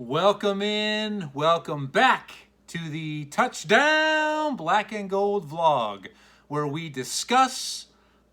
Welcome back to the Touchdown Black and Gold vlog, where we discuss,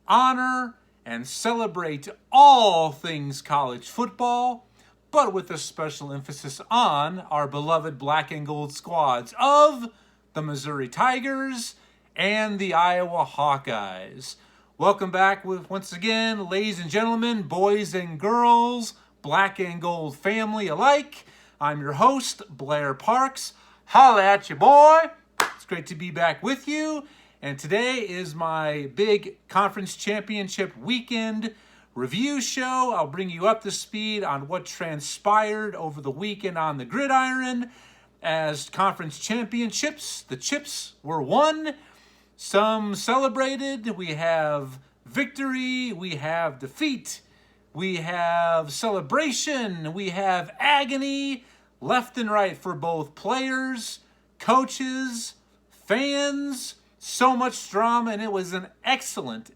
honor, and celebrate all things college football, but with a special emphasis on our beloved black and gold squads of the Missouri Tigers and the Iowa Hawkeyes. Welcome back once again, ladies and gentlemen, boys and girls, black and gold family alike. I'm your host, Blair Parks. Holla at you, boy. It's great to be back with you. And today is my big conference championship weekend review show. I'll bring you up to speed on what transpired over the weekend on the gridiron as conference championships. The chips were won. Some celebrated. We have victory. We have defeat. We have celebration. We have agony left and right for both players, coaches, fans. So much drama, and it was an excellent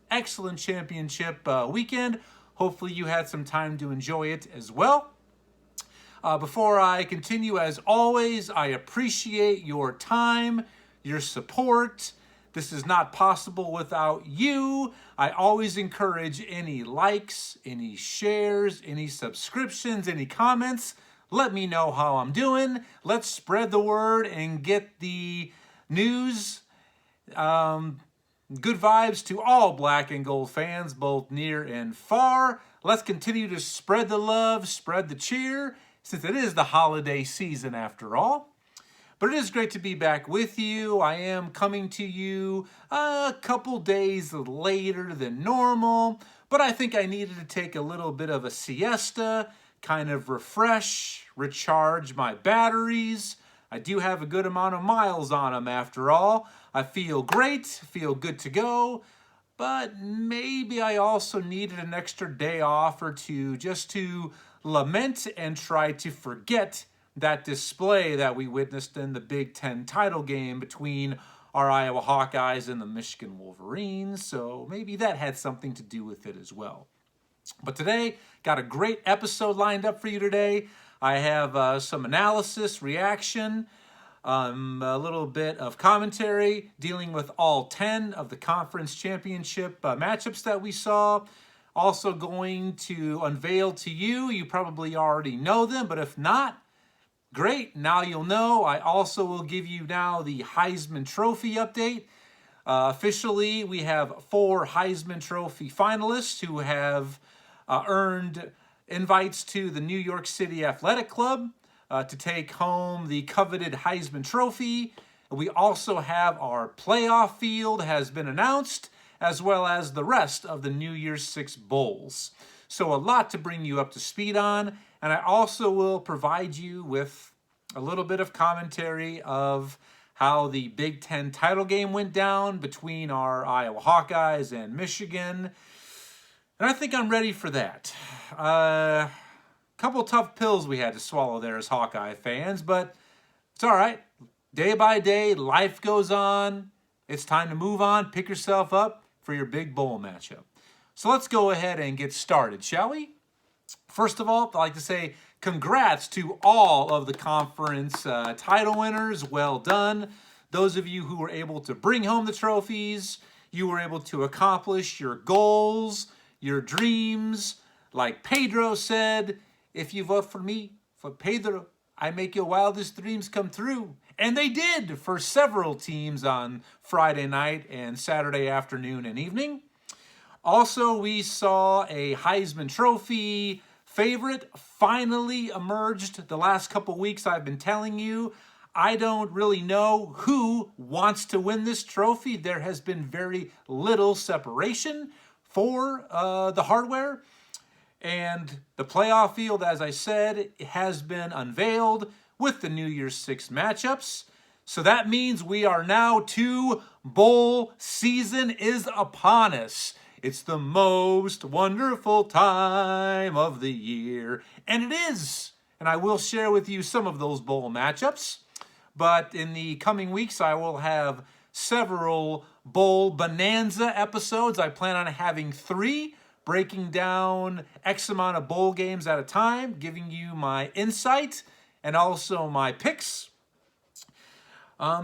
championship weekend. Hopefully you had some time to enjoy it as well. Before I continue, as always, I appreciate your time, your support. This is not possible without you. I always encourage any likes, any shares, any subscriptions, any comments. Let me know how I'm doing. Let's spread the word and get the news. Good vibes to all black and gold fans, both near and far. Let's continue to spread the love, spread the cheer, since it is the holiday season after all. But it is great to be back with you. I am coming to you a couple days later than normal, but I think I needed to take a little bit of a siesta, kind of refresh, recharge my batteries. I do have a good amount of miles on them after all. I feel great, feel good to go, but maybe I also needed an extra day off or two just to lament and try to forget that display that we witnessed in the Big Ten title game between our Iowa Hawkeyes and the Michigan Wolverines. So maybe that had something to do with it as well. But today, got a great episode lined up for you today. I have some analysis, reaction, a little bit of commentary dealing with all 10 of the conference championship matchups that we saw. Also going to unveil to you, you probably already know them, but if not, great, now you'll know. I also will give you now the Heisman Trophy update. Officially, we have 4 Heisman Trophy finalists who have earned invites to the New York City Athletic Club to take home the coveted Heisman Trophy. We also have our playoff field has been announced, as well as the rest of the New Year's Six Bowls. So a lot to bring you up to speed on. And I also will provide you with a little bit of commentary of how the Big Ten title game went down between our Iowa Hawkeyes and Michigan. And I think I'm ready for that. Couple tough pills we had to swallow there as Hawkeye fans, but it's all right. Day by day, life goes on. It's time to move on, pick yourself up for your big bowl matchup. So let's go ahead and get started, shall we? First of all, I'd like to say congrats to all of the conference title winners. Well done. Those of you who were able to bring home the trophies, you were able to accomplish your goals, your dreams. Like Pedro said, if you vote for me, for Pedro, I make your wildest dreams come true. And they did for several teams on Friday night and Saturday afternoon and evening. Also, we saw a Heisman Trophy favorite finally emerged the last couple weeks. I've been telling you, I don't really know who wants to win this trophy. There has been very little separation for the hardware. And the playoff field, as I said, has been unveiled with the New Year's Six matchups. So that means we are now to bowl season is upon us. It's the most wonderful time of the year. And it is. And I will share with you some of those bowl matchups. But in the coming weeks, I will have several bowl bonanza episodes. I plan on having 3, breaking down X amount of bowl games at a time, giving you my insight and also my picks.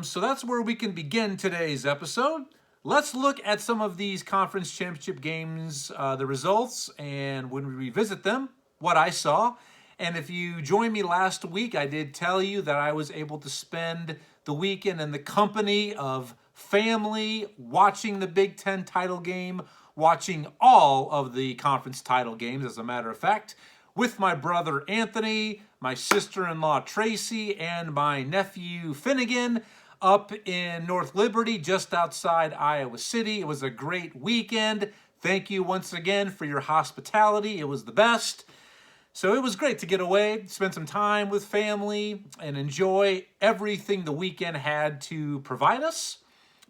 So that's where we can begin today's episode. Let's look at some of these conference championship games, the results, and when we revisit them, what I saw. And if you joined me last week, I did tell you that I was able to spend the weekend in the company of family, watching the Big Ten title game, watching all of the conference title games, as a matter of fact, with my brother Anthony, my sister-in-law Tracy, and my nephew Finnegan up in North Liberty, just outside Iowa City. It was a great weekend. Thank you once again for your hospitality. It was the best. So it was great to get away, spend some time with family, and enjoy everything the weekend had to provide us.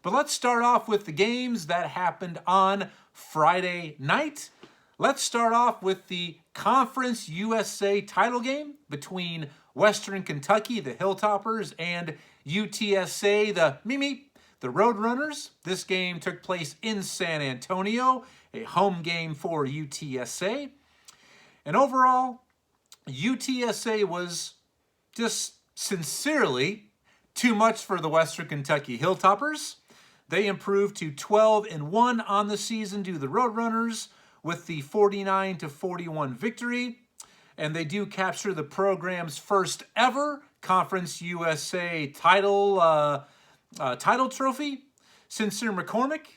But let's start off with the games that happened on Friday night. Let's start off with the Conference USA title game between Western Kentucky, the Hilltoppers, and UTSA, the Roadrunners. This game took place in San Antonio, a home game for UTSA. And overall, UTSA was just sincerely too much for the Western Kentucky Hilltoppers. They improved to 12-1 on the season due to the Roadrunners with the 49-41 victory. And they do capture the program's first ever Conference USA title trophy. Sincere McCormick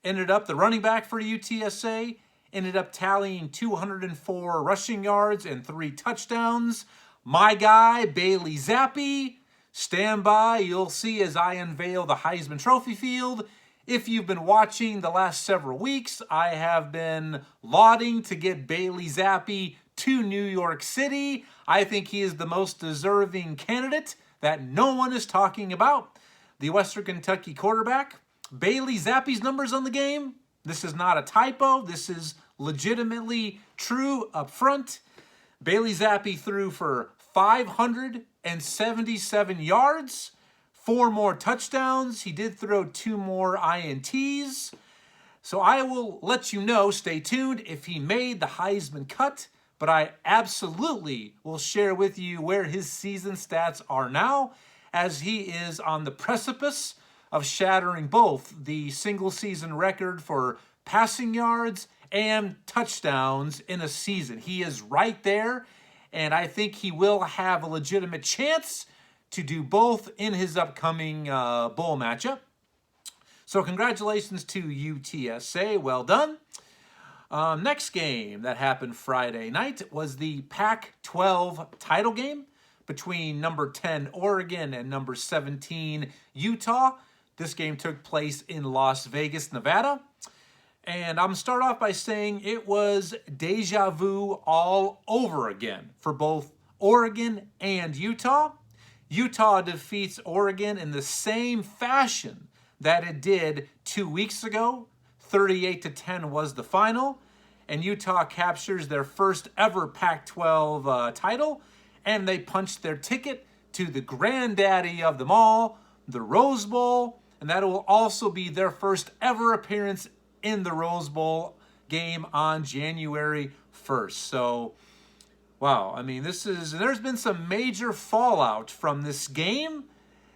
the running back for UTSA, ended up tallying 204 rushing yards and 3 touchdowns. My guy, Bailey Zappi, stand by. You'll see as I unveil the Heisman Trophy field. If you've been watching the last several weeks, I have been lauding to get Bailey Zappi to New York City. I think he is the most deserving candidate that no one is talking about. The Western Kentucky quarterback. Bailey Zappi's numbers on the game. This is not a typo. This is legitimately true up front. Bailey Zappi threw for 577 yards, 4 more touchdowns. He did throw 2 more INTs. So I will let you know, stay tuned, if he made the Heisman cut. But I absolutely will share with you where his season stats are now, as he is on the precipice of shattering both the single season record for passing yards and touchdowns in a season. He is right there, and I think he will have a legitimate chance to do both in his upcoming bowl matchup. So congratulations to UTSA. Well done. Next game that happened Friday night was the Pac-12 title game between number 10 Oregon and number 17 Utah. This game took place in Las Vegas, Nevada. And I'm going to start off by saying it was deja vu all over again for both Oregon and Utah. Utah defeats Oregon in the same fashion that it did 2 weeks ago. 38-10 was the final. And Utah captures their first ever Pac-12 title. And they punched their ticket to the granddaddy of them all, the Rose Bowl. And that will also be their first ever appearance in the Rose Bowl game on January 1st. So, wow, I mean, there's been some major fallout from this game.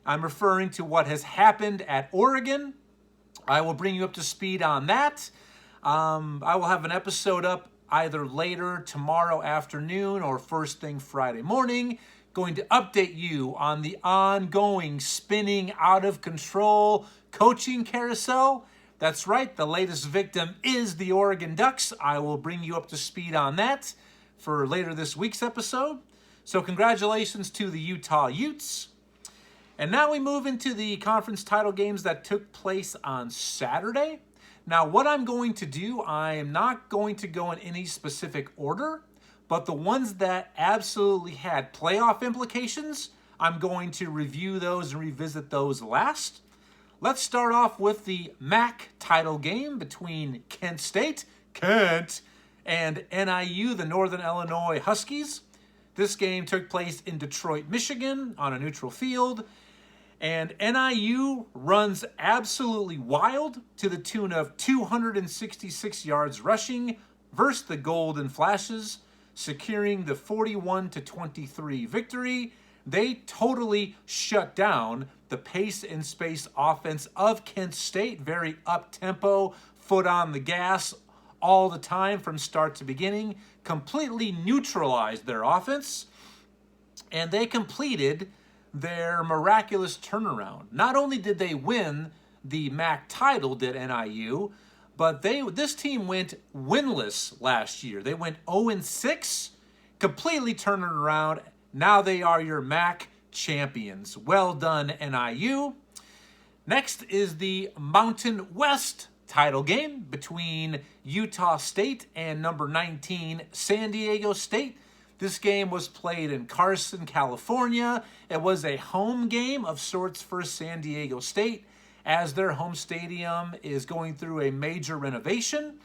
I'm referring to what has happened at Oregon. I will bring you up to speed on that. I will have an episode up either later tomorrow afternoon or first thing Friday morning, going to update you on the ongoing spinning out of control coaching carousel. That's right, the latest victim is the Oregon Ducks. I will bring you up to speed on that for later this week's episode. So congratulations to the Utah Utes. And now we move into the conference title games that took place on Saturday. Now what I'm going to do, I am not going to go in any specific order, but the ones that absolutely had playoff implications, I'm going to review those and revisit those last. Let's start off with the Acc Title Game between Kent State, and NIU, the Northern Illinois Huskies. This game took place in Detroit, Michigan on a neutral field. And NIU runs absolutely wild to the tune of 266 yards rushing versus the Golden Flashes, securing the 41-23 victory. they totally shut down the pace and space offense of Kent State. Very up-tempo, foot on the gas all the time from start to beginning. Completely neutralized their offense. And they completed their miraculous turnaround. Not only did they win the MAC title, did NIU, but this team went winless last year. They went 0-6, completely turned it around. Now they are your MAC champions. Well done, NIU. Next is the Mountain West title game between Utah State and number 19 San Diego State. This game was played in Carson, California. It was a home game of sorts for San Diego State, as their home stadium is going through a major renovation.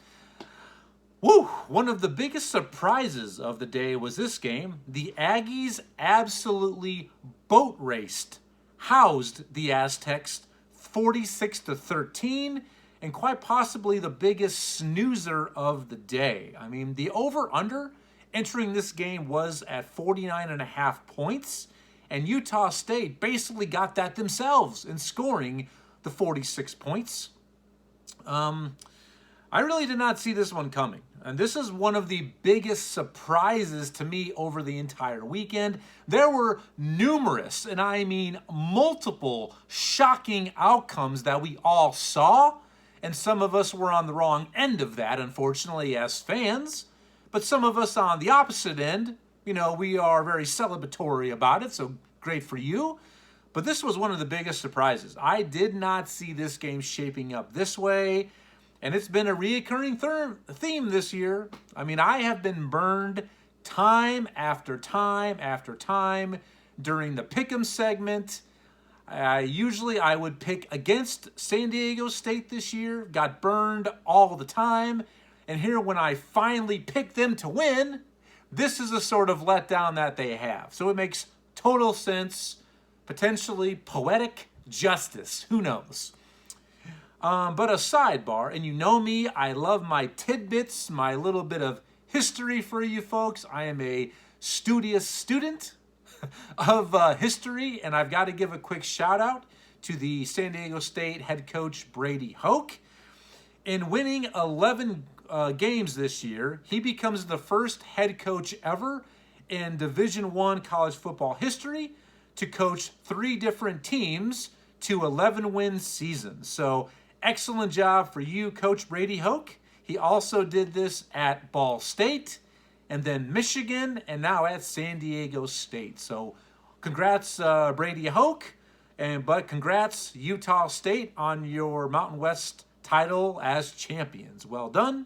Woo! One of the biggest surprises of the day was this game. The Aggies absolutely boat raced, housed the Aztecs 46-13, and quite possibly the biggest snoozer of the day. I mean, the over-under entering this game was at 49.5 points, and Utah State basically got that themselves in scoring the 46 points. I really did not see this one coming. And this is one of the biggest surprises to me over the entire weekend. There were numerous, and I mean multiple, shocking outcomes that we all saw. And some of us were on the wrong end of that, unfortunately, as fans. But some of us on the opposite end, you know, we are very celebratory about it, so great for you. But this was one of the biggest surprises. I did not see this game shaping up this way. And it's been a reoccurring theme this year. I mean, I have been burned time after time after time during the pick'em segment. Usually I would pick against San Diego State this year. Got burned all the time. And here when I finally picked them to win, this is the sort of letdown that they have. So it makes total sense. Potentially poetic justice. Who knows? But a sidebar, and you know me, I love my tidbits, my little bit of history for you folks. I am a studious student of history, and I've got to give a quick shout out to the San Diego State head coach Brady Hoke. In winning 11 games this year, he becomes the first head coach ever in Division I college football history to coach 3 different teams to 11-win seasons. So excellent job for you, Coach Brady Hoke. He also did this at Ball State, and then Michigan, and now at San Diego State. So congrats, Brady Hoke, but congrats, Utah State, on your Mountain West title as champions. Well done.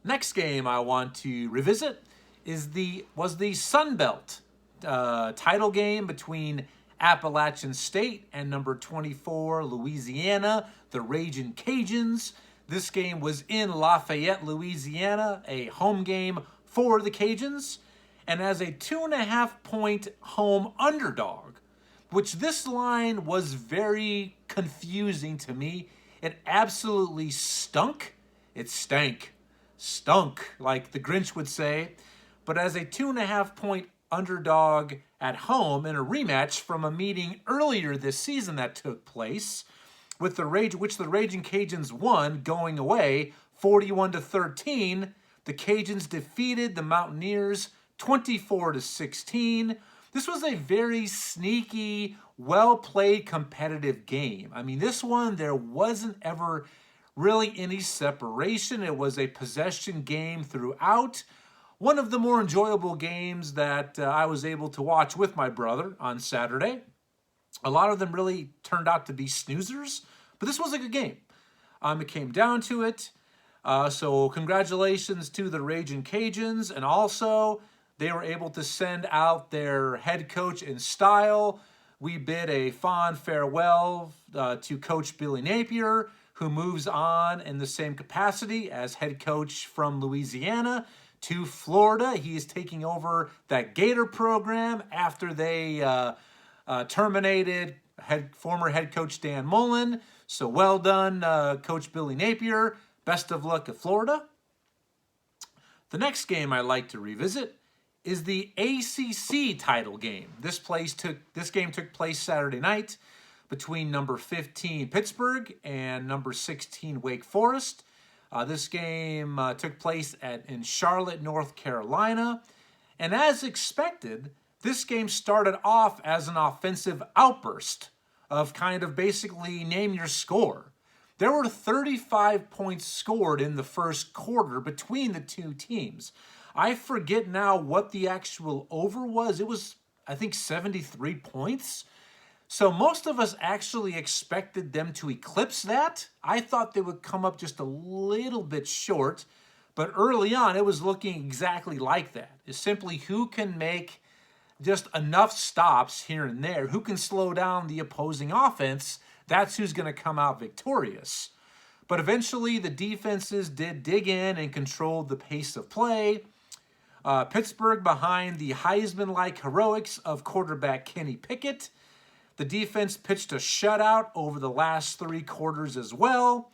Next game I want to revisit was the Sun Belt title game between Appalachian State and number 24, Louisiana, the Ragin' Cajuns. This game was in Lafayette, Louisiana, a home game for the Cajuns. And as a 2.5-point home underdog, which this line was very confusing to me. It absolutely stunk. It stank. Stunk, like the Grinch would say. But as a 2.5-point underdog at home in a rematch from a meeting earlier this season that took place, which the Ragin' Cajuns won going away 41-13. The Cajuns defeated the Mountaineers 24-16. This was a very sneaky, well-played, competitive game. I mean, this one, there wasn't ever really any separation. It was a possession game throughout. One of the more enjoyable games that I was able to watch with my brother on Saturday. A lot of them really turned out to be snoozers, but this was a good game. It came down to it. So congratulations to the Ragin' Cajuns, and also they were able to send out their head coach in style. We bid a fond farewell to Coach Billy Napier, who moves on in the same capacity as head coach from Louisiana to Florida. He is taking over that Gator program after they terminated former head coach Dan Mullen. So well done, Coach Billy Napier. Best of luck at Florida. The next game I like to revisit is the ACC title game. This game took place Saturday night between number 15 Pittsburgh and number 16 Wake Forest. This game took place in Charlotte, North Carolina. And as expected, this game started off as an offensive outburst of kind of basically name your score. There were 35 points scored in the first quarter between the two teams. I forget now what the actual over was. It was, I think, 73 points. So most of us actually expected them to eclipse that. I thought they would come up just a little bit short. But early on, it was looking exactly like that. It's simply who can make just enough stops here and there, who can slow down the opposing offense, that's who's going to come out victorious. But eventually, the defenses did dig in and controlled the pace of play. Pittsburgh behind the Heisman-like heroics of quarterback Kenny Pickett. The defense pitched a shutout over the last 3 quarters as well.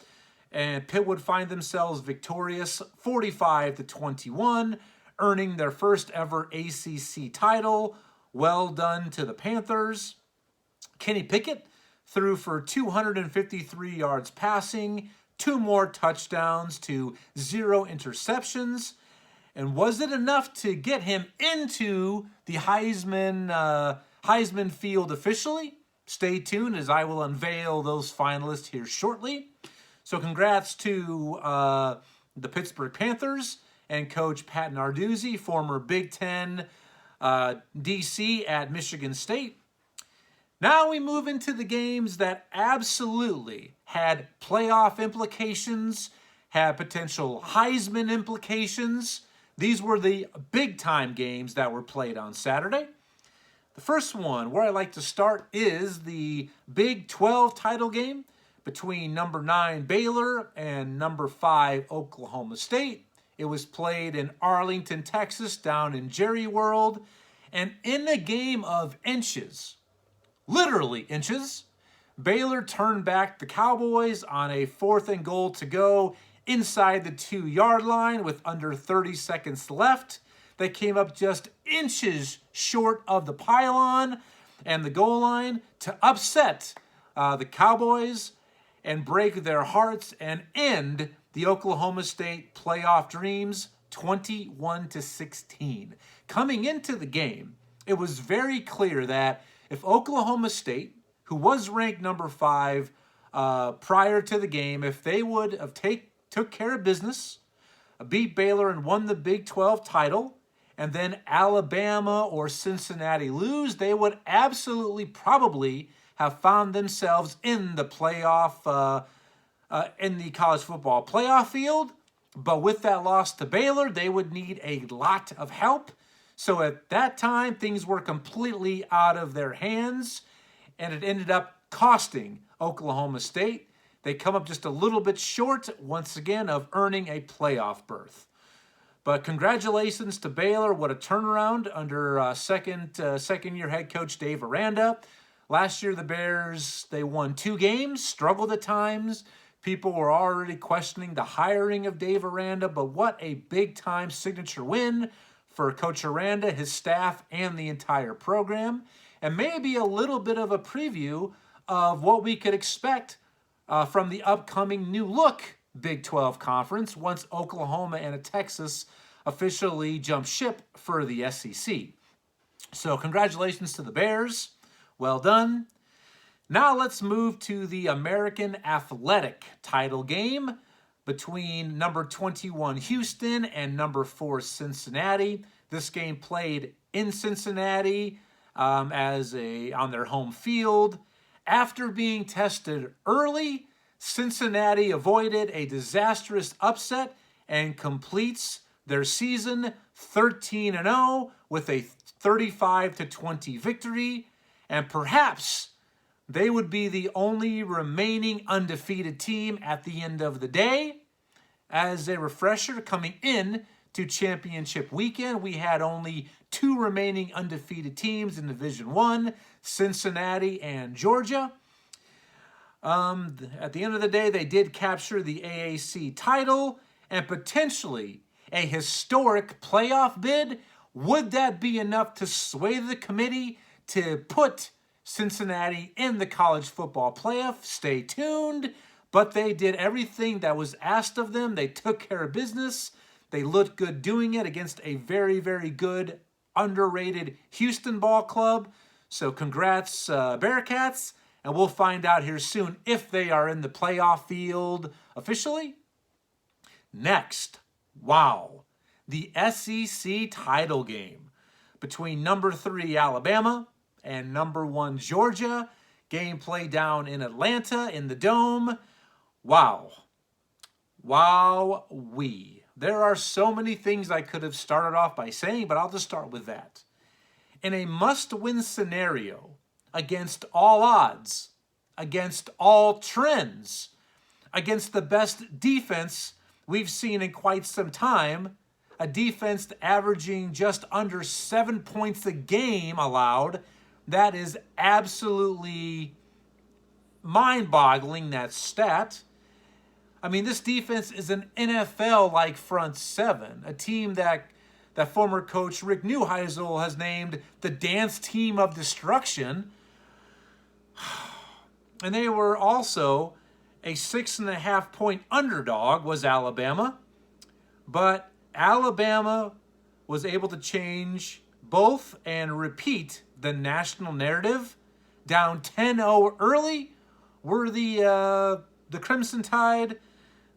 And Pitt would find themselves victorious 45-21, earning their first ever ACC title. Well done to the Panthers. Kenny Pickett threw for 253 yards passing, 2 more touchdowns to 0 interceptions. And was it enough to get him into the Heisman field officially? Stay tuned as I will unveil those finalists here shortly. So congrats to the Pittsburgh Panthers and Coach Pat Narduzzi, former Big Ten DC at Michigan State. Now we move into the games that absolutely had playoff implications, had potential Heisman implications. These were the big-time games that were played on Saturday. The first one, where I like to start, is the Big 12 title game between number 9 Baylor and number 5 Oklahoma State. It was played in Arlington, Texas, down in Jerry World. And in a game of inches, literally inches, Baylor turned back the Cowboys on a 4th and goal to go inside the 2-yard line with under 30 seconds left. They came up just inches short of the pylon and the goal line to upset the Cowboys and break their hearts and end the Oklahoma State playoff dreams 21-16. Coming into the game, it was very clear that if Oklahoma State, who was ranked number 5 prior to the game, if they would have took care of business, beat Baylor and won the Big 12 title, and then Alabama or Cincinnati lose, they would absolutely probably have found themselves in the playoff, in the college football playoff field. But with that loss to Baylor, they would need a lot of help. So at that time, things were completely out of their hands, and it ended up costing Oklahoma State. They come up just a little bit short, once again, of earning a playoff berth. But congratulations to Baylor. What a turnaround under second-year head coach Dave Aranda. Last year, the Bears, they won 2 games, struggled at times. People were already questioning the hiring of Dave Aranda, but what a big-time signature win for Coach Aranda, his staff, and the entire program. And maybe a little bit of a preview of what we could expect from the upcoming new look Big 12 conference once Oklahoma and Texas officially jump ship for the SEC. So congratulations to the Bears. Well done. Now let's move to the American Athletic title game between number 21 Houston and number 4 Cincinnati. This game played in Cincinnati on their home field. After being tested early, Cincinnati avoided a disastrous upset and completes their season 13-0 with a 35-20 victory. And perhaps they would be the only remaining undefeated team at the end of the day. As a refresher, coming in to championship weekend, we had only 2 remaining undefeated teams in Division I, Cincinnati and Georgia. At the end of the day, they did capture the AAC title and potentially a historic playoff bid Would that be enough to sway the committee to put Cincinnati in the college football playoff? Stay tuned. But they did everything that was asked of them. They took care of business. They looked good doing it against a very, very good, underrated Houston ball club. So congrats, Bearcats. And we'll find out here soon if they are in the playoff field officially. Next, wow, the SEC title game between number 3 Alabama and number 1 Georgia. Game played down in Atlanta in the Dome. Wow. Wow-wee. There are so many things I could have started off by saying, but I'll just start with that. In a must-win scenario, against all odds, against all trends, against the best defense we've seen in quite some time, a defense averaging just under 7 points a game allowed. That is absolutely mind-boggling, that stat. I mean, this defense is an NFL-like front seven, a team that former coach Rick Neuheisel has named the dance team of destruction. And they were also a 6.5-point underdog, was Alabama. But Alabama was able to change both and repeat the national narrative. Down 10-0 early were the Crimson Tide.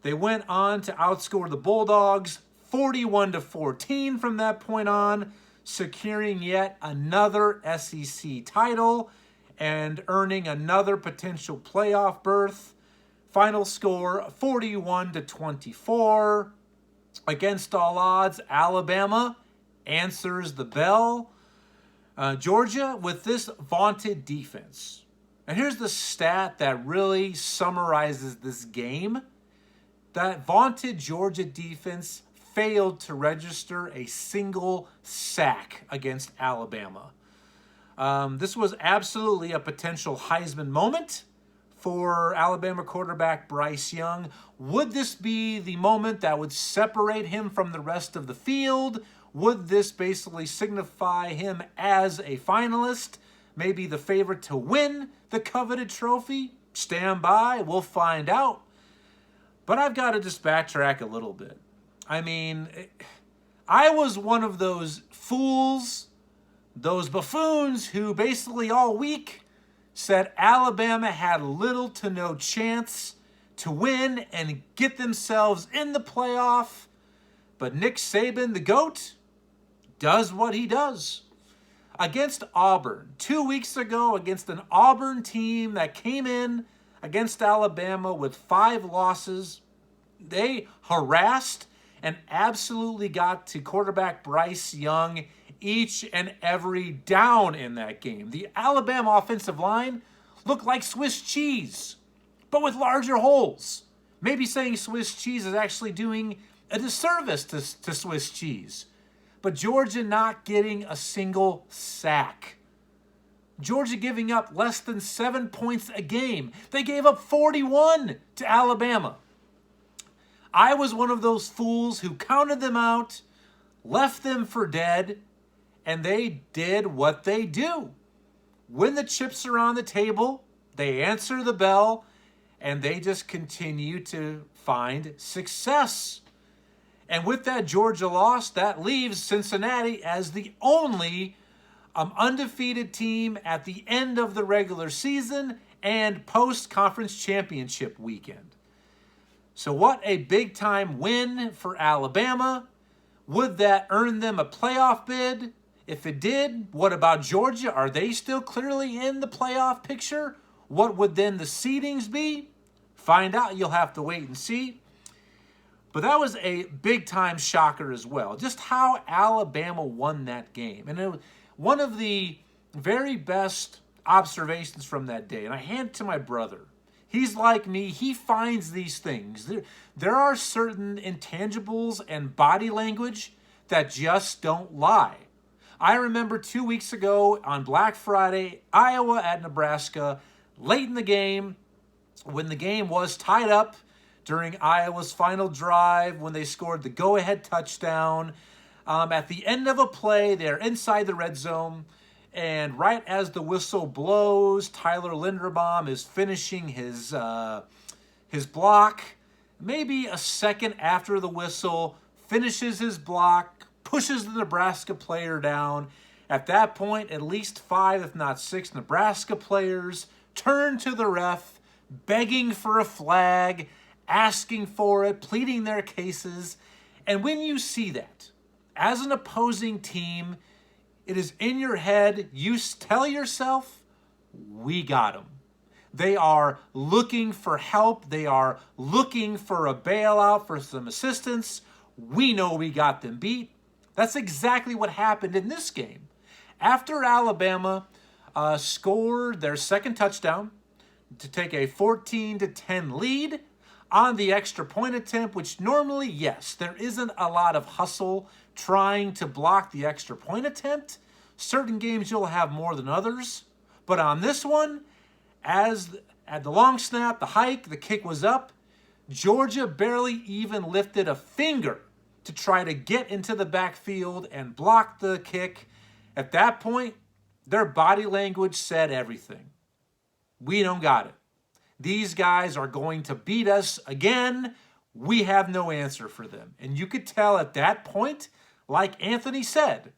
They went on to outscore the Bulldogs 41-14 from that point on, securing yet another SEC title and earning another potential playoff berth. Final score 41-24. Against all odds, Alabama answers the bell. Georgia with this vaunted defense. And here's the stat that really summarizes this game. That vaunted Georgia defense failed to register a single sack against Alabama. This was absolutely a potential Heisman moment for Alabama quarterback Bryce Young. Would this be the moment that would separate him from the rest of the field? Would this basically signify him as a finalist, maybe the favorite to win the coveted trophy? Stand by, we'll find out. But I've got to just backtrack a little bit. I mean, I was one of those fools, those buffoons who basically all week said Alabama had little to no chance to win and get themselves in the playoff. But Nick Saban, the GOAT, does what he does. Against Auburn, 2 weeks ago, against an Auburn team that came in against Alabama with 5 losses, they harassed and absolutely got to quarterback Bryce Young each and every down in that game. The Alabama offensive line looked like Swiss cheese, but with larger holes. Maybe saying Swiss cheese is actually doing a disservice to Swiss cheese. But Georgia not getting a single sack. Georgia giving up less than 7 points a game. They gave up 41 to Alabama. I was one of those fools who counted them out, left them for dead, and they did what they do. When the chips are on the table, they answer the bell, and they just continue to find success. And with that Georgia loss, that leaves Cincinnati as the only undefeated team at the end of the regular season and post-conference championship weekend. So what a big-time win for Alabama. Would that earn them a playoff bid? If it did, what about Georgia? Are they still clearly in the playoff picture? What would then the seedings be? Find out. You'll have to wait and see. But that was a big-time shocker as well. Just how Alabama won that game. And it was one of the very best observations from that day. And I hand it to my brother. He's like me. He finds these things. There are certain intangibles and body language that just don't lie. I remember 2 weeks ago on Black Friday, Iowa at Nebraska, late in the game, when the game was tied up during Iowa's final drive, when they scored the go-ahead touchdown. At the end of a play, they're inside the red zone, and right as the whistle blows, Tyler Linderbaum is finishing his block. Maybe a second after the whistle, finishes his block, pushes the Nebraska player down. At that point, at least 5, if not 6, Nebraska players turn to the ref, begging for a flag, asking for it, pleading their cases. And when you see that, as an opposing team, it is in your head, you tell yourself, we got them. They are looking for help. They are looking for a bailout, for some assistance. We know we got them beat. That's exactly what happened in this game. After Alabama scored their second touchdown to take a 14-10 lead on the extra point attempt, which normally, yes, there isn't a lot of hustle trying to block the extra point attempt. Certain games you'll have more than others. But on this one, as at the long snap, the hike, the kick was up, Georgia barely even lifted a finger to try to get into the backfield and block the kick. At that point, their body language said everything. We don't got it. These guys are going to beat us again. We have no answer for them. And you could tell at that point, like Anthony said,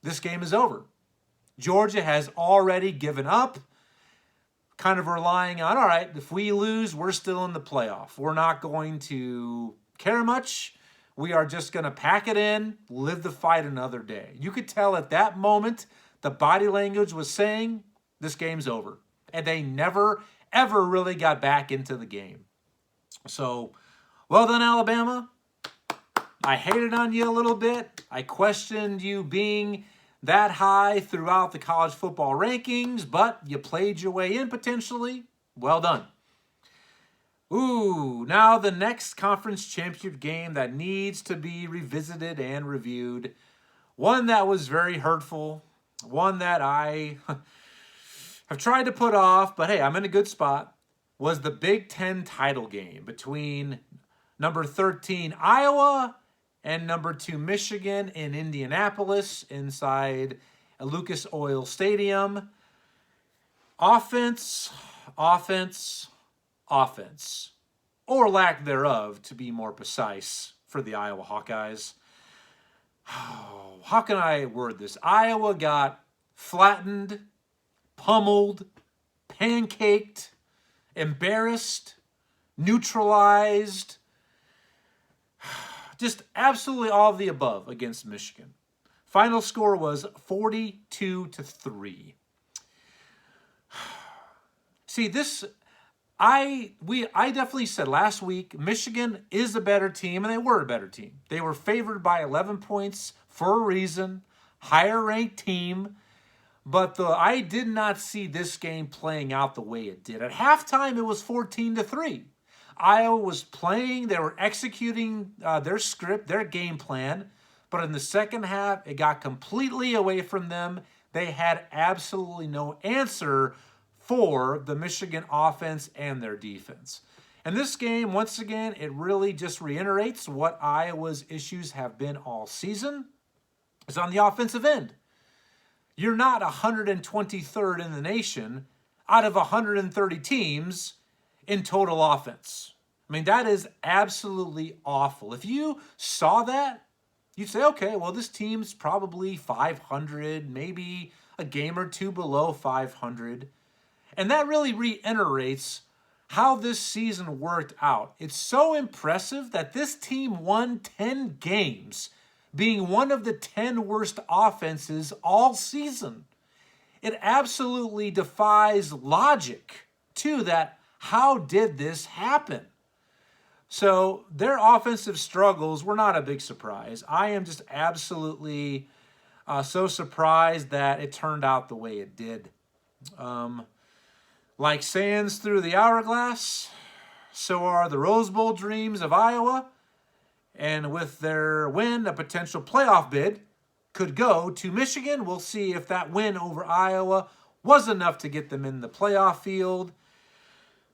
this game is over. Georgia has already given up, kind of relying on, all right, if we lose, we're still in the playoff. We're not going to care much. We are just going to pack it in, live the fight another day. You could tell at that moment, the body language was saying, this game's over. And they never, ever really got back into the game. So, well done, Alabama. I hated on you a little bit. I questioned you being that high throughout the college football rankings, but you played your way in potentially. Well done. Ooh, now the next conference championship game that needs to be revisited and reviewed. One that was very hurtful. One that I have tried to put off, but hey, I'm in a good spot. Was the Big Ten title game between number 13 Iowa and number 2 Michigan in Indianapolis inside Lucas Oil Stadium. Offense, offense, offense, or lack thereof, to be more precise, for the Iowa Hawkeyes. How can I word this? Iowa got flattened, pummeled, pancaked, embarrassed, neutralized, just absolutely all of the above against Michigan. Final score was 42-3. See, I definitely said last week, Michigan is a better team, and they were a better team. They were favored by 11 points for a reason, higher ranked team, but I did not see this game playing out the way it did. At halftime, it was 14-3. Iowa was playing, they were executing their script, their game plan, but in the second half, it got completely away from them. They had absolutely no answer for the Michigan offense and their defense. And this game, once again, it really just reiterates what Iowa's issues have been all season. It's on the offensive end. You're not 123rd in the nation out of 130 teams in total offense. I mean, that is absolutely awful. If you saw that, you'd say, okay, well, this team's probably 500, maybe a game or two below 500. And that really reiterates how this season worked out. It's so impressive that this team won 10 games, being one of the 10 worst offenses all season. It absolutely defies logic, too, that how did this happen? So their offensive struggles were not a big surprise. I am just absolutely so surprised that it turned out the way it did. Like sands through the hourglass, so are the Rose Bowl dreams of Iowa. And with their win, a potential playoff bid could go to Michigan. We'll see if that win over Iowa was enough to get them in the playoff field.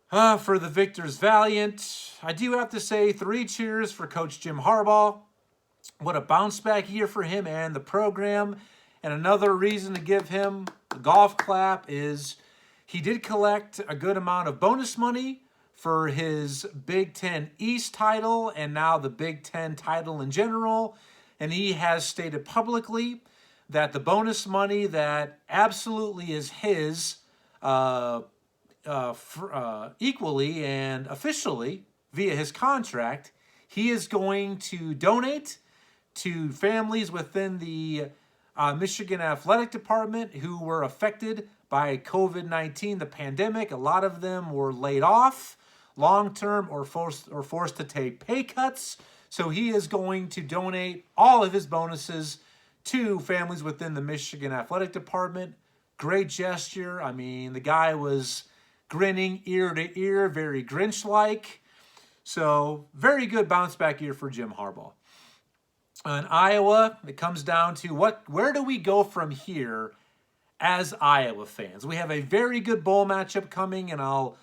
For the victors valiant, I do have to say 3 cheers for Coach Jim Harbaugh. What a bounce back year for him and the program. And another reason to give him a golf clap is he did collect a good amount of bonus money for his Big Ten East title and now the Big Ten title in general. And he has stated publicly that the bonus money that absolutely is his equally and officially via his contract, he is going to donate to families within the Michigan Athletic Department who were affected by COVID-19, the pandemic. A lot of them were laid off long-term or forced to take pay cuts. So he is going to donate all of his bonuses to families within the Michigan Athletic Department. Great gesture. I mean, the guy was grinning ear to ear, very Grinch-like. So very good bounce back year for Jim Harbaugh. In Iowa, it comes down to where do we go from here as Iowa fans? We have a very good bowl matchup coming, and I'll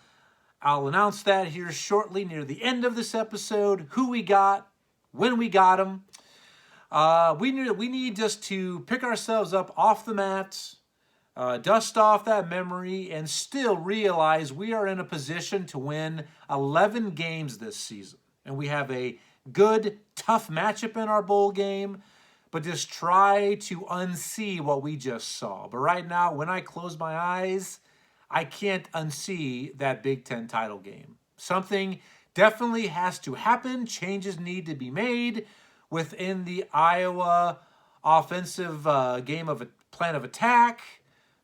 announce that here shortly near the end of this episode, who we got, when we got them. We need just to pick ourselves up off the mat, dust off that memory, and still realize we are in a position to win 11 games this season. And we have a good, tough matchup in our bowl game, but just try to unsee what we just saw. But right now, when I close my eyes, I can't unsee that Big Ten title game. Something definitely has to happen. Changes need to be made within the Iowa offensive game of a plan of attack,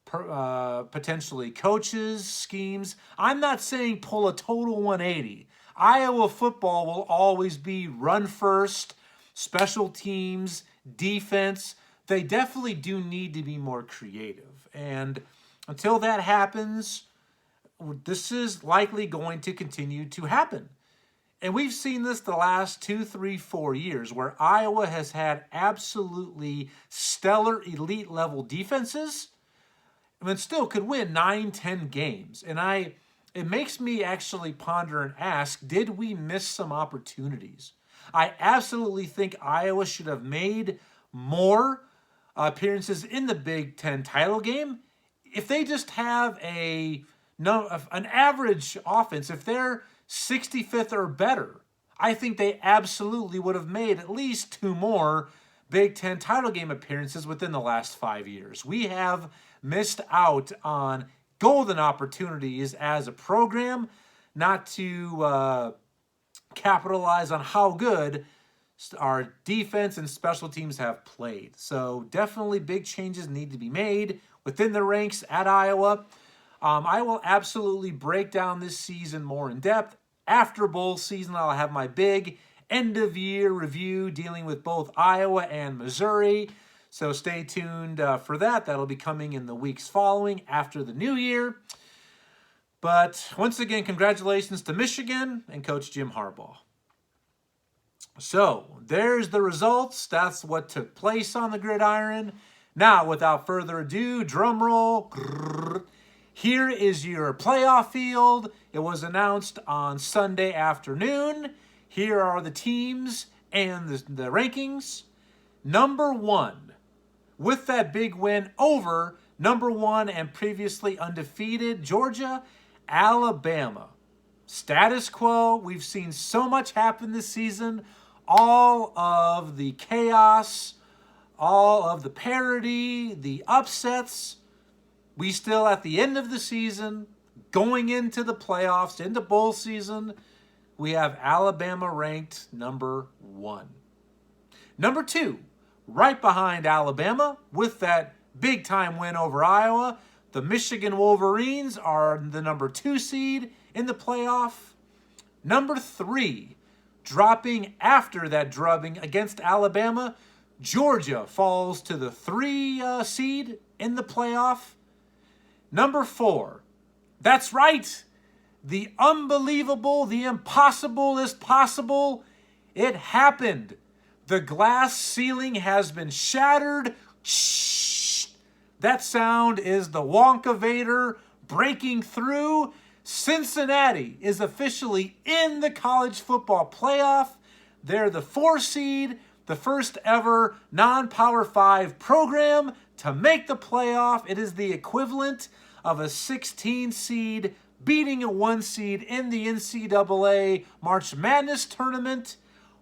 potentially coaches, schemes. I'm not saying pull a total 180. Iowa football will always be run first, special teams, defense. They definitely do need to be more creative. And until that happens, this is likely going to continue to happen. And we've seen this the last 2, 3, 4 years where Iowa has had absolutely stellar elite level defenses and still could win 9, 10 games. And it makes me actually ponder and ask, did we miss some opportunities? I absolutely think Iowa should have made more appearances in the Big Ten title game. If they just have an average offense, if they're 65th or better, I think they absolutely would have made at least 2 more Big Ten title game appearances within the last 5 years. We have missed out on golden opportunities as a program not to capitalize on how good our defense and special teams have played. So definitely big changes need to be made within the ranks at Iowa. I will absolutely break down this season more in depth. After bowl season, I'll have my big end-of-year review dealing with both Iowa and Missouri. So stay tuned for that. That'll be coming in the weeks following after the new year. But once again, congratulations to Michigan and Coach Jim Harbaugh. So there's the results. That's what took place on the gridiron. Now, without further ado, drum roll. Here is your playoff field. It was announced on Sunday afternoon. Here are the teams and the rankings. Number 1, with that big win over number 1 and previously undefeated Georgia, Alabama. Status quo. We've seen so much happen this season. All of the chaos, all of the parity, the upsets. We still, at the end of the season, going into the playoffs, into bowl season, we have Alabama ranked number 1. Number 2, right behind Alabama, with that big-time win over Iowa, the Michigan Wolverines are the number 2 seed in the playoff. Number 3, dropping after that drubbing against Alabama, Georgia falls to the 3 seed in the playoff. Number 4, that's right, the unbelievable, the impossible is possible. It happened. The glass ceiling has been shattered. Shh. That sound is the Wonkavator breaking through. Cincinnati is officially in the college football playoff. They're the 4 seed. the first ever non-Power 5 program to make the playoff. It is the equivalent of a 16 seed beating a 1 seed in the NCAA March Madness tournament.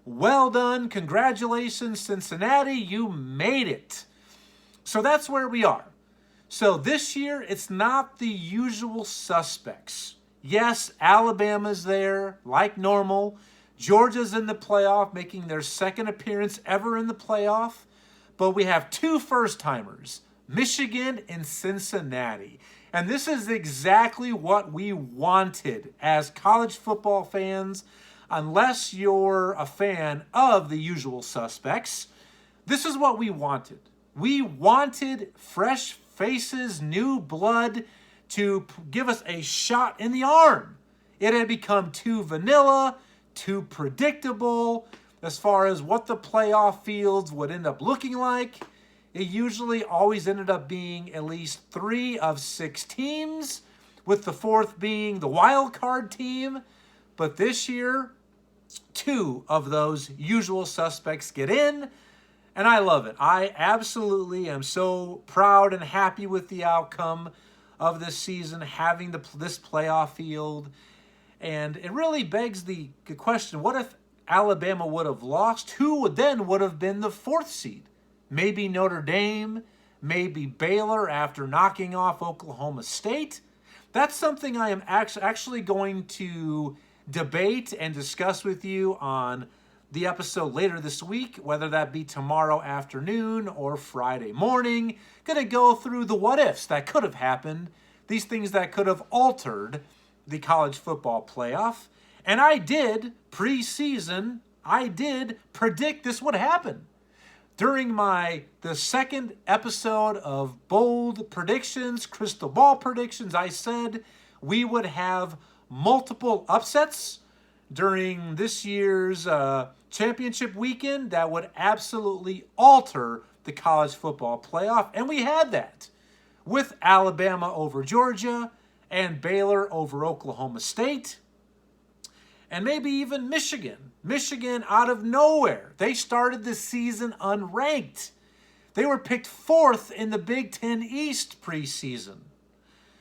Well done. Congratulations, Cincinnati. You made it. So that's where we are. So this year, it's not the usual suspects. Yes, Alabama's there, like normal. Georgia's in the playoff, making their second appearance ever in the playoff. But we have two first-timers, Michigan and Cincinnati. And this is exactly what we wanted as college football fans, unless you're a fan of the usual suspects. This is what we wanted. We wanted fresh faces, new blood to give us a shot in the arm. It had become too vanilla, too predictable as far as what the playoff fields would end up looking like. It usually always ended up being at least 3 of 6 teams, with the fourth being the wild card team. But this year, 2 of those usual suspects get in, and I love it. I absolutely am so proud and happy with the outcome of this season, having this playoff field. And it really begs the question, what if Alabama would have lost? Who would have been the 4th seed? Maybe Notre Dame, maybe Baylor after knocking off Oklahoma State. That's something I am actually going to debate and discuss with you on the episode later this week, whether that be tomorrow afternoon or Friday morning. Going to go through the what ifs that could have happened, these things that could have altered the college football playoff. And I did, preseason, I did predict this would happen. During the second episode of Bold Predictions, Crystal Ball Predictions, I said we would have multiple upsets during this year's championship weekend that would absolutely alter the college football playoff. And we had that with Alabama over Georgia and Baylor over Oklahoma State. And maybe even Michigan. Michigan out of nowhere. They started the season unranked. They were picked 4th in the Big Ten East preseason.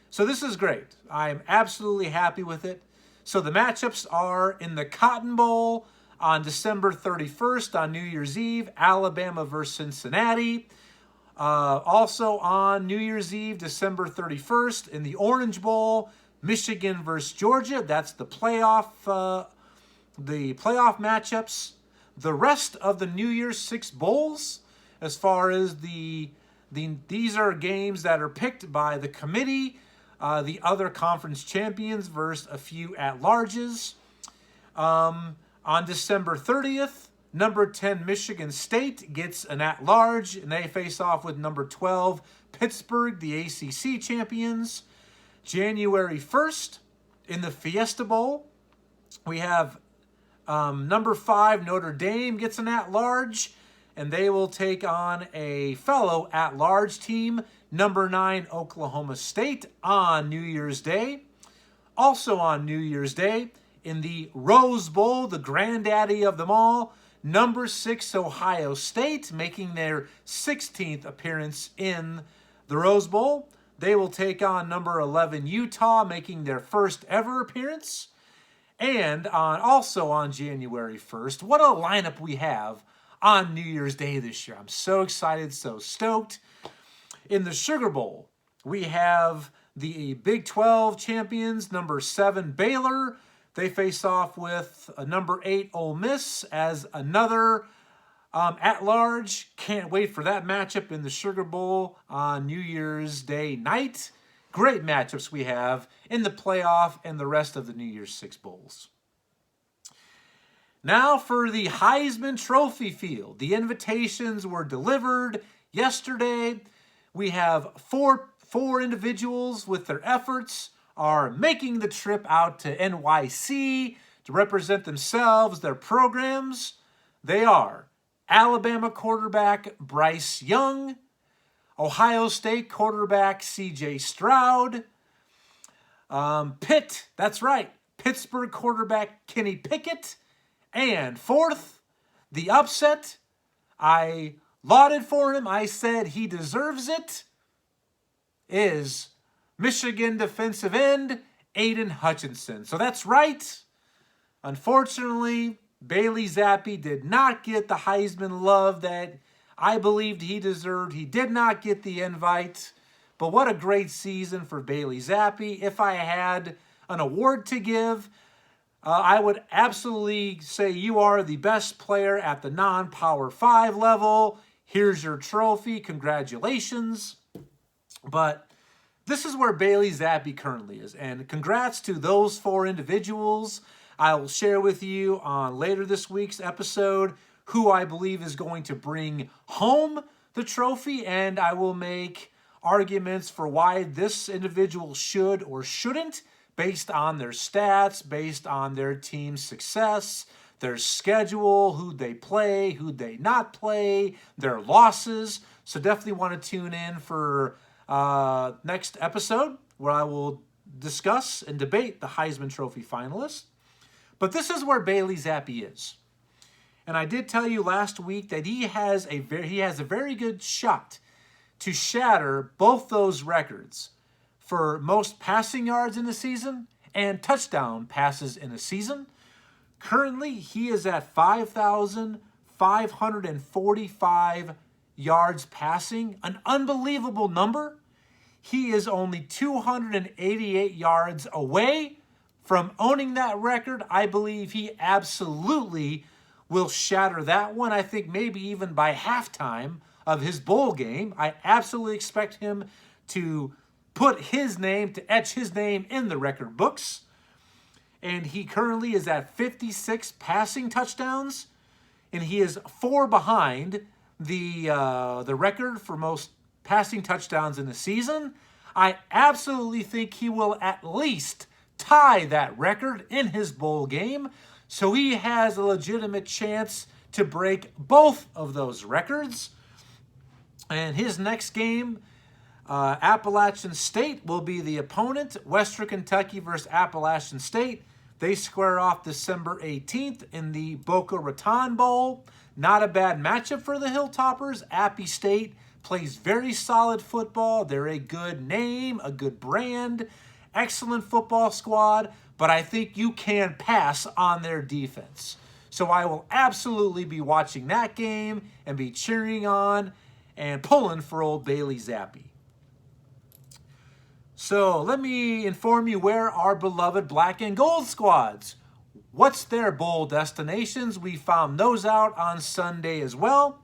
So this is great. I'm absolutely happy with it. So the matchups are in the Cotton Bowl on December 31st on New Year's Eve, Alabama versus Cincinnati. Also on New Year's Eve, December 31st, in the Orange Bowl, Michigan versus Georgia. That's the playoff matchups. The rest of the New Year's 6 bowls, as far as these are games that are picked by the committee. The other conference champions versus a few at-larges. On December 30th, number 10 Michigan State gets an at-large, and they face off with number 12 Pittsburgh, the ACC champions. January 1st, in the Fiesta Bowl, we have number 5 Notre Dame gets an at-large, and they will take on a fellow at-large team, number 9 Oklahoma State, on New Year's Day. Also on New Year's Day, in the Rose Bowl, the granddaddy of them all, number 6 Ohio State, making their 16th appearance in the Rose Bowl. They will take on number 11 Utah, making their first ever appearance. And also on January 1st, what a lineup we have on New Year's Day this year. I'm so excited, so stoked. In the Sugar Bowl, we have the Big 12 champions, number 7 Baylor. They face off with number 8 Ole Miss as another at-large. Can't wait for that matchup in the Sugar Bowl on New Year's Day night. Great matchups we have in the playoff and the rest of the New Year's 6 bowls. Now for the Heisman Trophy field. The invitations were delivered yesterday. We have four individuals with their efforts are making the trip out to NYC to represent themselves, their programs. They are Alabama quarterback Bryce Young, Ohio State quarterback C.J. Stroud, Pittsburgh quarterback Kenny Pickett, and fourth, the upset, I lauded for him, I said he deserves it, is Michigan defensive end Aiden Hutchinson. So that's right. Unfortunately, Bailey Zappi did not get the Heisman love that I believed he deserved. He did not get the invite. But what a great season for Bailey Zappi. If I had an award to give, I would absolutely say you are the best player at the non-Power 5 level. Here's your trophy. Congratulations. But this is where Bailey Zappi currently is. And congrats to those 4 individuals. I will share with you on later this week's episode who I believe is going to bring home the trophy. And I will make arguments for why this individual should or shouldn't, based on their stats, based on their team's success, their schedule, who they play, who they not play, their losses. So definitely want to tune in for next episode where I will discuss and debate the Heisman Trophy finalists. But this is where Bailey Zappi is. And I did tell you last week that he has a very good shot to shatter both those records for most passing yards in a season and touchdown passes in a season. Currently, he is at 5,545 yards passing, an unbelievable number. He is only 288 yards away from owning that record. I believe he absolutely will shatter that one. I think maybe even by halftime of his bowl game. I absolutely expect him to put his name, to etch his name in the record books. And he currently is at 56 passing touchdowns, and he is 4 behind the record for most passing touchdowns in the season. I absolutely think he will at least tie that record in his bowl game, so he has a legitimate chance to break both of those records. And his next game, Appalachian State will be the opponent. Western Kentucky versus Appalachian State. They square off December 18th in the Boca Raton Bowl. Not a bad matchup for the Hilltoppers. Appy State plays very solid football. They're a good name, a good brand, excellent football squad, but I think you can pass on their defense. So I will absolutely be watching that game and be cheering on and pulling for old Bailey Zappi. So let me inform you where our beloved black and gold squads, what's their bowl destinations? We found those out on Sunday as well.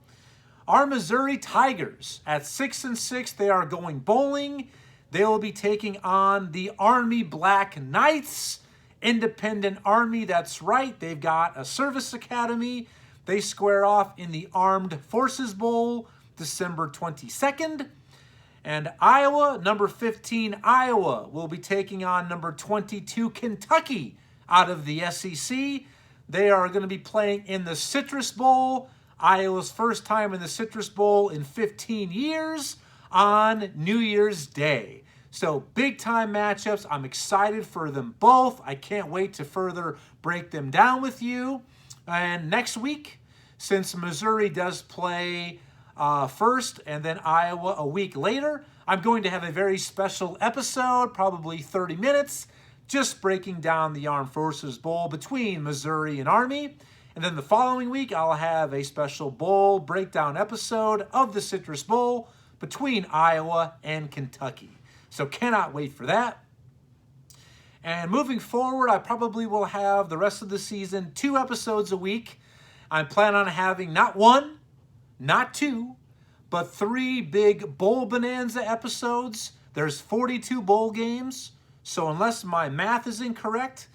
Our Missouri Tigers at 6-6, they are going bowling. They will be taking on the Army Black Knights, Independent Army. That's right, they've got a service academy. They square off in the Armed Forces Bowl, December 22nd. And Iowa, number 15, Iowa, will be taking on number 22, Kentucky, out of the SEC. They are going to be playing in the Citrus Bowl, Iowa's first time in the Citrus Bowl in 15 years, on New Year's Day. So big-time matchups. I'm excited for them both. I can't wait to further break them down with you. And next week, since Missouri does play first and then Iowa a week later, I'm going to have a very special episode, probably 30 minutes, just breaking down the Armed Forces Bowl between Missouri and Army. And then the following week, I'll have a special bowl breakdown episode of the Citrus Bowl between Iowa and Kentucky. So cannot wait for that. And moving forward, I probably will have the rest of the season 2 episodes a week. I plan on having not 1, not 2, but 3 big Bowl Bonanza episodes. There's 42 bowl games. So unless my math is incorrect,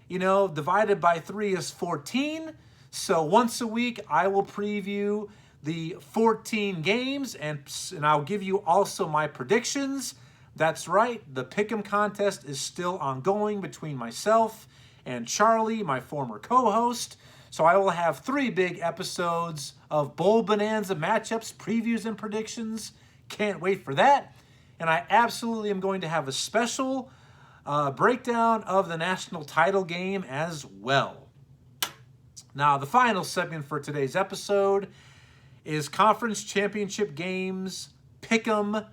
divided by 3 is 14. So once a week, I will preview the 14 games, and I'll give you also my predictions. That's right, the Pick'em contest is still ongoing between myself and Charlie, my former co-host. So I will have 3 big episodes of Bowl Bonanza matchups, previews, and predictions. Can't wait for that. And I absolutely am going to have a special breakdown of the national title game as well. Now, the final segment for today's episode is conference championship games, pick'em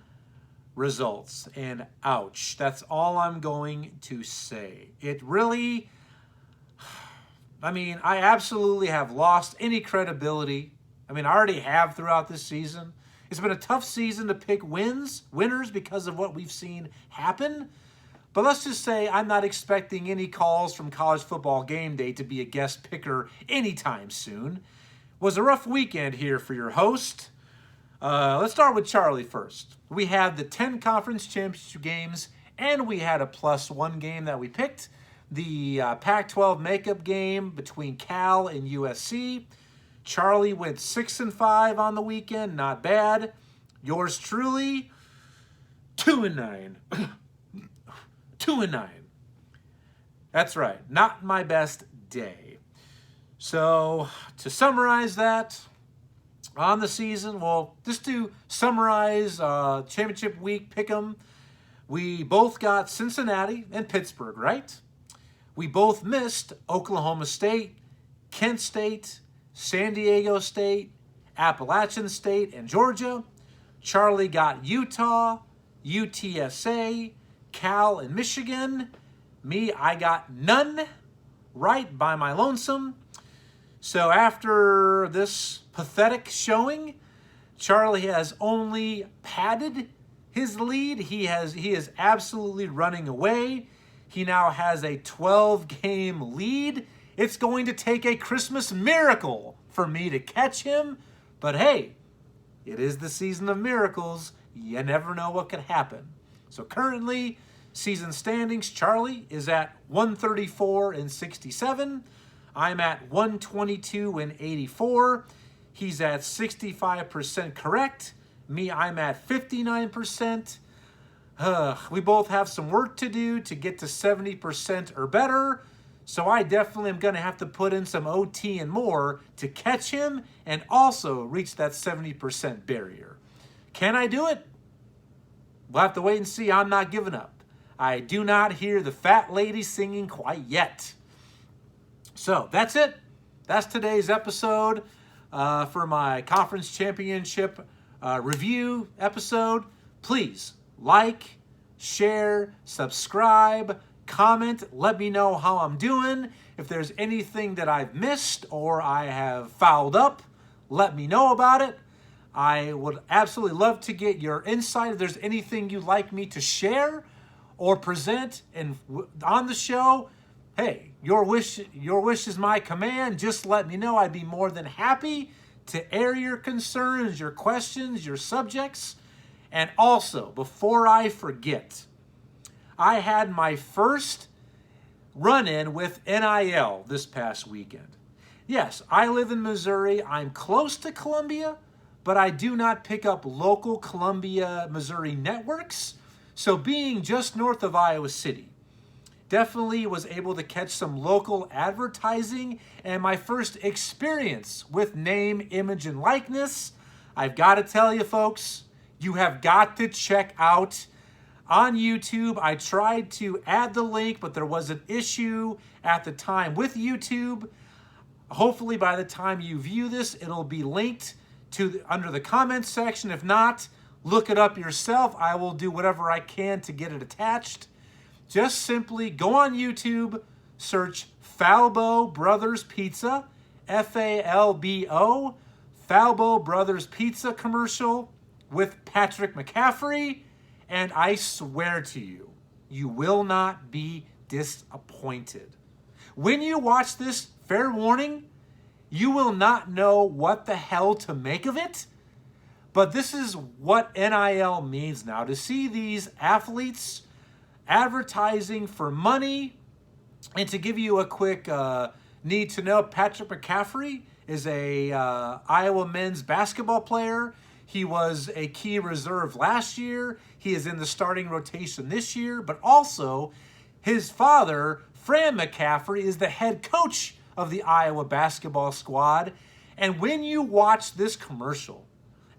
results. And ouch, that's all I'm going to say. It really, I absolutely have lost any credibility. I already have throughout this season. It's been a tough season to pick winners because of what we've seen happen. But let's just say I'm not expecting any calls from College Football Game Day to be a guest picker anytime soon. It was a rough weekend here for your host. Let's start with Charlie first. We had the 10 conference championship games, and we had a +1 game that we picked. The Pac-12 makeup game between Cal and USC. Charlie went 6-5 on the weekend, not bad. Yours truly, 2-9. 2-9. That's right, not my best day. So to summarize that on the season, well, just to summarize championship week pick'em, we both got Cincinnati and Pittsburgh, right? We both missed Oklahoma State, Kent State, San Diego State, Appalachian State, and Georgia. Charlie got Utah, UTSA, Cal, and Michigan. Me, I got none, right by my lonesome. So after this pathetic showing, Charlie has only padded his lead. He is absolutely running away. He now has a 12-game lead. It's going to take a Christmas miracle for me to catch him. But hey, it is the season of miracles. You never know what could happen. So currently, season standings, Charlie is at 134-67. I'm at 122-84. He's at 65% correct. Me, I'm at 59%. We both have some work to do to get to 70% or better. So I definitely am going to have to put in some OT and more to catch him and also reach that 70% barrier. Can I do it? We'll have to wait and see. I'm not giving up. I do not hear the fat lady singing quite yet. So that's it. That's today's episode for my conference championship review episode. Please like, share, subscribe, comment. Let me know how I'm doing. If there's anything that I've missed or I have fouled up, let me know about it. I would absolutely love to get your insight. If there's anything you'd like me to share or present on the show, hey, your wish is my command. Just let me know. I'd be more than happy to air your concerns, your questions, your subjects. And also, before I forget, I had my first run-in with NIL this past weekend. Yes, I live in Missouri. I'm close to Columbia, but I do not pick up local Columbia, Missouri networks. So being just north of Iowa City, definitely was able to catch some local advertising and my first experience with name, image, and likeness. I've got to tell you, folks, you have got to check out on YouTube. I tried to add the link, but there was an issue at the time with YouTube. Hopefully by the time you view this, it'll be linked to under the comments section. If not, look it up yourself. I will do whatever I can to get it attached. Just simply go on YouTube, search Falbo Brothers Pizza, Falbo, Falbo Brothers Pizza commercial with Patrick McCaffrey, and I swear to you, you will not be disappointed. When you watch this, fair warning, you will not know what the hell to make of it, but this is what NIL means now. To see these athletes advertising for money, and to give you a quick need to know, Patrick McCaffrey is a Iowa men's basketball player. He was a key reserve last year. He is in the starting rotation this year, but also his father, Fran McCaffrey, is the head coach of the Iowa basketball squad. And when you watch this commercial,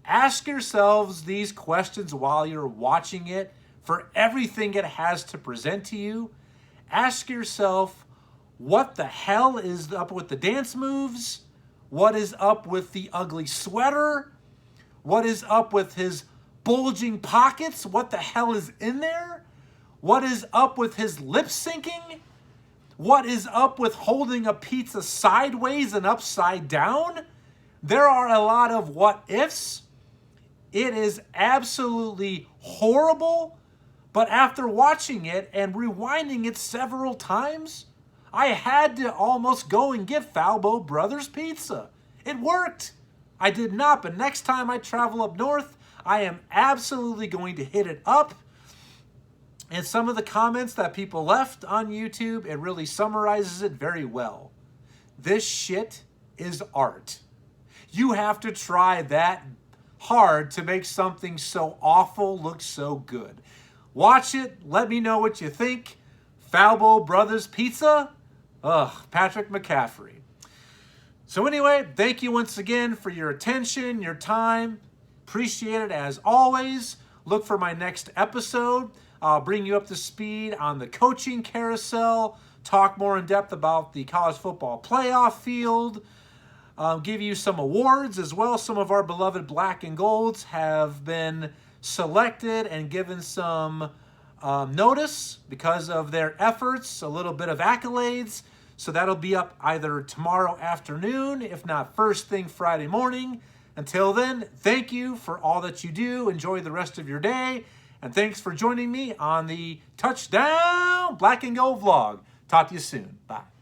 ask yourselves these questions while you're watching it for everything it has to present to you. Ask yourself, what the hell is up with the dance moves? What is up with the ugly sweater? What is up with his bulging pockets? What the hell is in there? What is up with his lip syncing? What is up with holding a pizza sideways and upside down? There are a lot of what ifs. It is absolutely horrible, but after watching it and rewinding it several times, I had to almost go and get Falbo Brothers Pizza. It worked. I did not, but next time I travel up north, I am absolutely going to hit it up. And some of the comments that people left on YouTube, it really summarizes it very well. This shit is art. You have to try that hard to make something so awful look so good. Watch it. Let me know what you think. Falbo Brothers Pizza. Ugh, Patrick McCaffrey. So anyway, thank you once again for your attention, your time. Appreciate it as always. Look for my next episode. I'll bring you up to speed on the coaching carousel, talk more in depth about the college football playoff field, give you some awards as well. Some of our beloved black and golds have been selected and given some notice because of their efforts, a little bit of accolades. So that'll be up either tomorrow afternoon, if not first thing Friday morning. Until then, thank you for all that you do. Enjoy the rest of your day. And thanks for joining me on the Touchdown Black and Gold vlog. Talk to you soon. Bye.